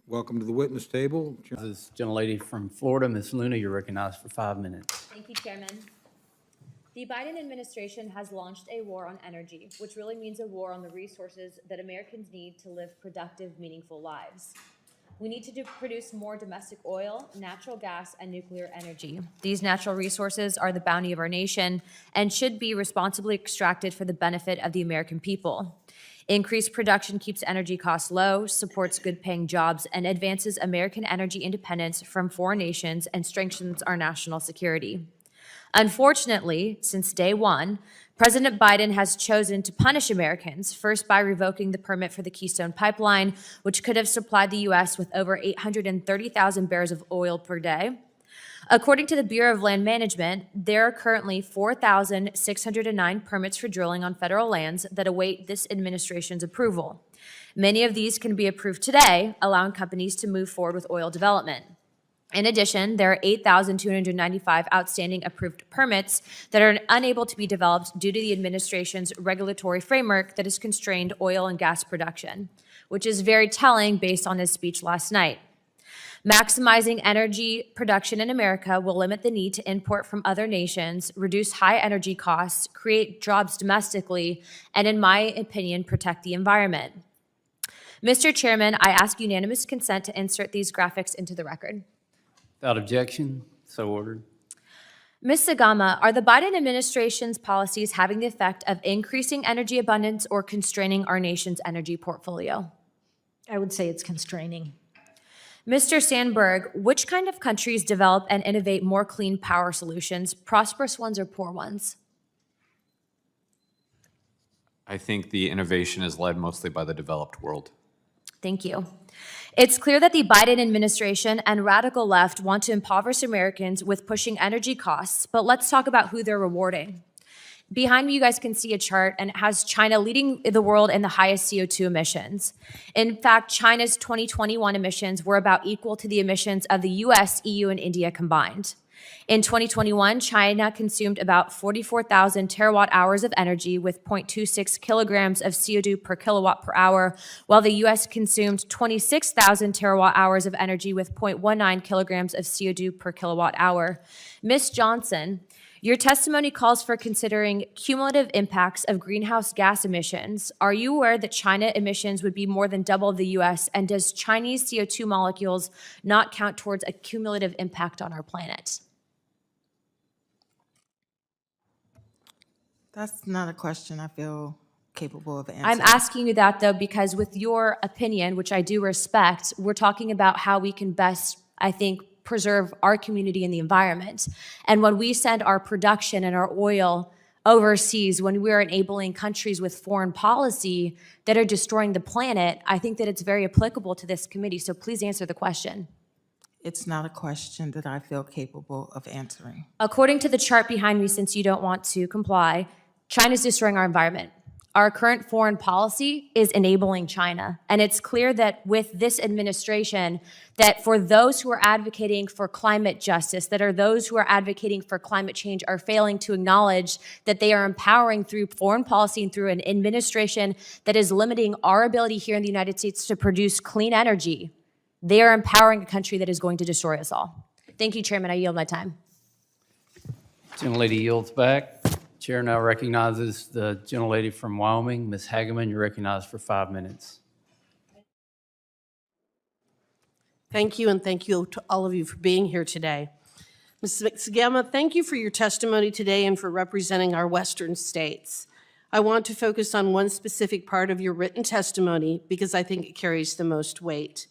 Welcome to the witness table. This gentlelady from Florida, Ms. Luna, you're recognized for 5 minutes. Thank you, Chairman. The Biden administration has launched a war on energy, which really means a war on the resources that Americans need to live productive, meaningful lives. We need to produce more domestic oil, natural gas, and nuclear energy. These natural resources are the bounty of our nation and should be responsibly extracted for the benefit of the American people. Increased production keeps energy costs low, supports good-paying jobs, and advances American energy independence from foreign nations and strengthens our national security. Unfortunately, since day one, President Biden has chosen to punish Americans, first by revoking the permit for the Keystone Pipeline, which could have supplied the U.S. with over 830,000 barrels of oil per day. According to the Bureau of Land Management, there are currently 4,609 permits for drilling on federal lands that await this administration's approval. Many of these can be approved today, allowing companies to move forward with oil development. In addition, there are 8,295 outstanding approved permits that are unable to be developed due to the administration's regulatory framework that has constrained oil and gas production, which is very telling based on his speech last night. Maximizing energy production in America will limit the need to import from other nations, reduce high energy costs, create jobs domestically, and in my opinion, protect the environment. Mr. Chairman, I ask unanimous consent to insert these graphics into the record. Without objection, so ordered. Ms. Sagama, are the Biden administration's policies having the effect of increasing energy abundance or constraining our nation's energy portfolio? I would say it's constraining. Mr. Sandberg, which kind of countries develop and innovate more clean power solutions, prosperous ones or poor ones? I think the innovation is led mostly by the developed world. Thank you. It's clear that the Biden administration and radical left want to impoverish Americans with pushing energy costs, but let's talk about who they're rewarding. Behind me, you guys can see a chart, and it has China leading the world in the highest CO2 emissions. In fact, China's 2021 emissions were about equal to the emissions of the US, EU, and India combined. In 2021, China consumed about 44,000 terawatt hours of energy with 0.26 kilograms of CO2 per kilowatt per hour, while the US consumed 26,000 terawatt hours of energy with 0.19 kilograms of CO2 per kilowatt hour. Ms. Johnson, your testimony calls for considering cumulative impacts of greenhouse gas emissions. Are you aware that China emissions would be more than double the US, and does Chinese CO2 molecules not count towards a cumulative impact on our planet? That's not a question I feel capable of answering. I'm asking you that, though, because with your opinion, which I do respect, we're talking about how we can best, I think, preserve our community and the environment. And when we send our production and our oil overseas, when we're enabling countries with foreign policy that are destroying the planet, I think that it's very applicable to this committee. So please answer the question. It's not a question that I feel capable of answering. According to the chart behind me, since you don't want to comply, China's destroying our environment. Our current foreign policy is enabling China. And it's clear that with this administration, that for those who are advocating for climate justice, that are those who are advocating for climate change, are failing to acknowledge that they are empowering through foreign policy and through an administration that is limiting our ability here in the United States to produce clean energy. They are empowering a country that is going to destroy us all. Thank you, Chairman. I yield my time. Gentlelady yields back. Chair now recognizes the gentlelady from Wyoming, Ms. Hageman. You're recognized for 5 minutes. Thank you, and thank you to all of you for being here today. Ms. Sagama, thank you for your testimony today and for representing our western states. I want to focus on one specific part of your written testimony because I think it carries the most weight.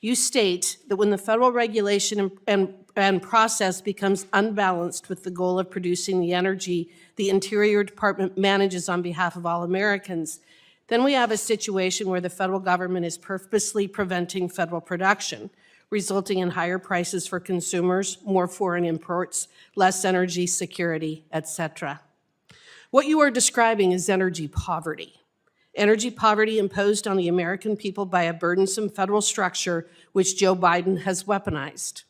You state that when the federal regulation and process becomes unbalanced with the goal of producing the energy the Interior Department manages on behalf of all Americans, then we have a situation where the federal government is purposely preventing federal production, resulting in higher prices for consumers, more foreign imports, less energy security, etc. What you are describing is energy poverty. Energy poverty imposed on the American people by a burdensome federal structure which Joe Biden has weaponized.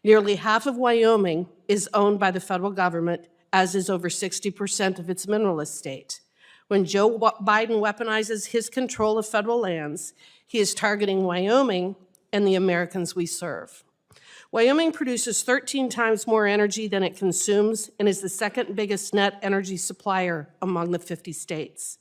Nearly half of Wyoming is owned by the federal government, as is over 60% of its mineral estate. When Joe Biden weaponizes his control of federal lands, he is targeting Wyoming and the Americans we serve. Wyoming produces 13 times more energy than it consumes and is the second biggest net energy supplier among the 50 states.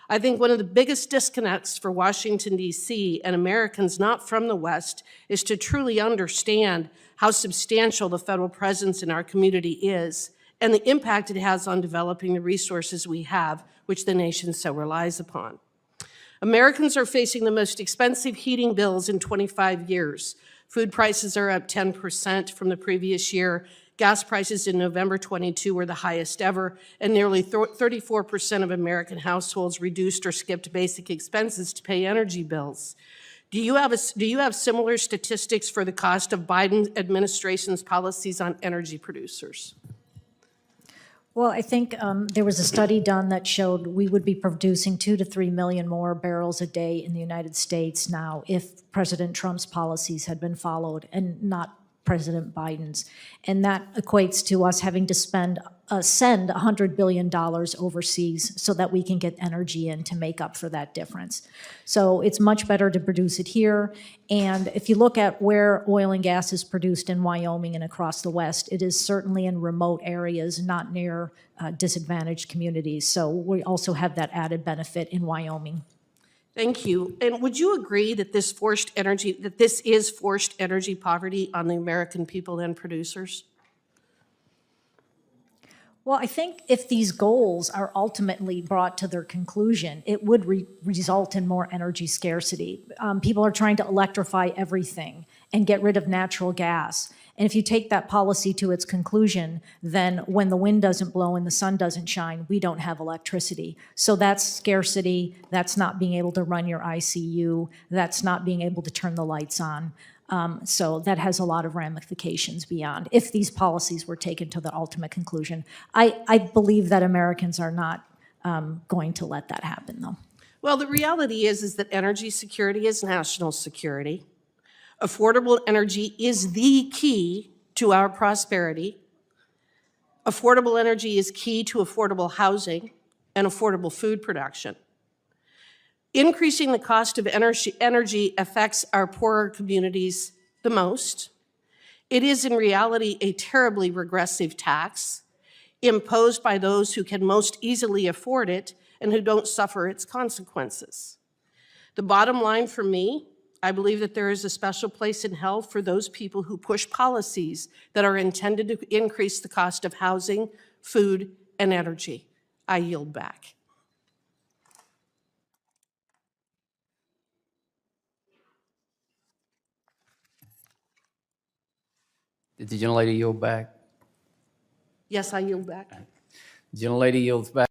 I think one of the biggest disconnects for Washington, D.C. and Americans not from the West is to truly understand how substantial the federal presence in our community is and the impact it has on developing the resources we have, which the nation so relies upon. Americans are facing the most expensive heating bills in 25 years. Food prices are up 10% from the previous year. Gas prices in November 22 were the highest ever, and nearly 34% of American households reduced or skipped basic expenses to pay energy bills. Do you have similar statistics for the cost of Biden administration's policies on energy producers? Well, I think there was a study done that showed we would be producing 2 to 3 million more barrels a day in the United States now if President Trump's policies had been followed and not President Biden's. And that equates to us having to send $100 billion overseas so that we can get energy in to make up for that difference. So it's much better to produce it here. And if you look at where oil and gas is produced in Wyoming and across the West, it is certainly in remote areas, not near disadvantaged communities. So we also have that added benefit in Wyoming. Thank you. And would you agree that this is forced energy poverty on the American people and producers? Well, I think if these goals are ultimately brought to their conclusion, it would result in more energy scarcity. People are trying to electrify everything and get rid of natural gas. And if you take that policy to its conclusion, then when the wind doesn't blow and the sun doesn't shine, we don't have electricity. So that's scarcity. That's not being able to run your ICU. That's not being able to turn the lights on. So that has a lot of ramifications beyond if these policies were taken to the ultimate conclusion. I believe that Americans are not going to let that happen, though. Well, the reality is that energy security is national security. Affordable energy is the key to our prosperity. Affordable energy is key to affordable housing and affordable food production. Increasing the cost of energy affects our poorer communities the most. It is in reality a terribly regressive tax imposed by those who can most easily afford it and who don't suffer its consequences. The bottom line for me, I believe that there is a special place in hell for those people who push policies that are intended to increase the cost of housing, food, and energy. I yield back. Did the gentlelady yield back? Yes, I yield back. The gentlelady yields back.